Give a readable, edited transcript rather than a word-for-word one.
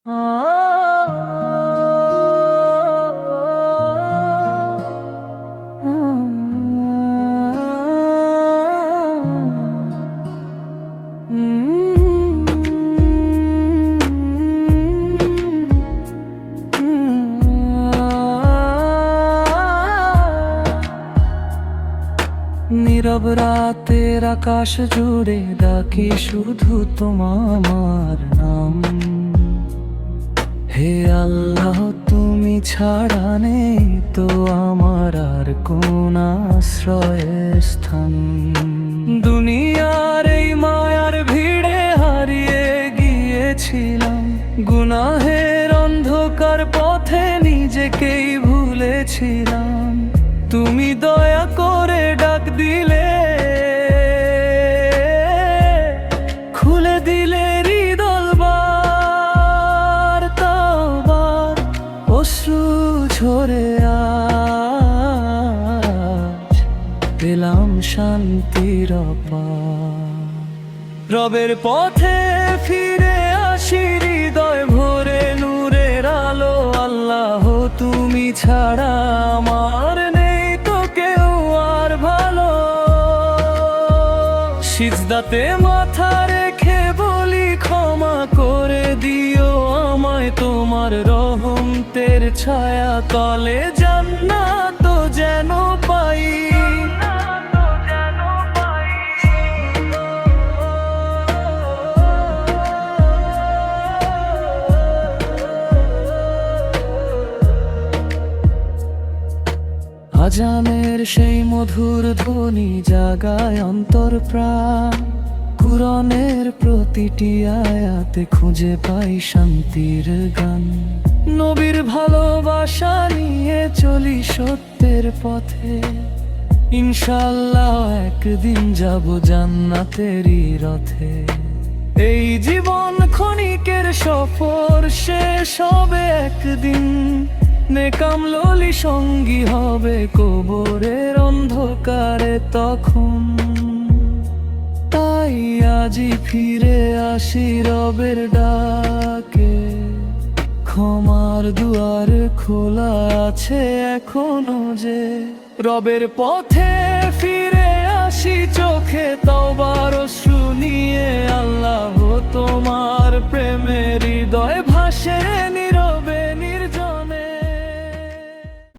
নীরব রাতের আকাশ জুড়ে ডাকি শুধু তোমার নাম। হে আল্লাহ, তুমি ছাড়া নেই তো আমার আর কোন আশ্রয়স্থান। দুনিয়ার এই মায়ার ভিড়ে হারিয়ে গিয়েছিলাম, গুনাহের অন্ধকার পথে নিজেকেই ভুলেছিলাম। তুমি দয়া করে ডাক দিলে, খুলে দিলে হৃদয়বার, তাওবার অশ্রু ঝরে আজ পেলাম শান্তির অপার। রবের পথে ফিরে আসি, হৃদয় ভরে নূরের আলো। আল্লাহ, তুমি ছাড়া আমার সিজদাতে মাথা রেখে বলি, ক্ষমা করে দিও আমায় তোমার রহমতের ছায়া তলে। জান্নাত যেন পাই, আজানের সেই মধুর ধ্বনি জাগায় অন্তর প্রাণ। কুরআনের প্রতিটি আয়াতে খুঁজে পাই শান্তির গান। নবীর ভালোবাসা নিয়ে চলি সত্যের পথে, ইনশাআল্লাহ একদিন যাব জান্নাতেরই রথে। এই জীবন ক্ষণিকের সফর, শেষ হবে একদিন। নেকামলি সঙ্গী হবে কবরের অন্ধকারে তখন। তাই আজি ফিরে আসি রবের ডাকে, ক্ষমার দুয়ার খোলা আছে এখনো যে। রবের পথে ফিরে আসি, চোখে তওবার অশ্রু নিয়ে। আল্লাহ, তোমার প্রেমের হৃদয় ভাসে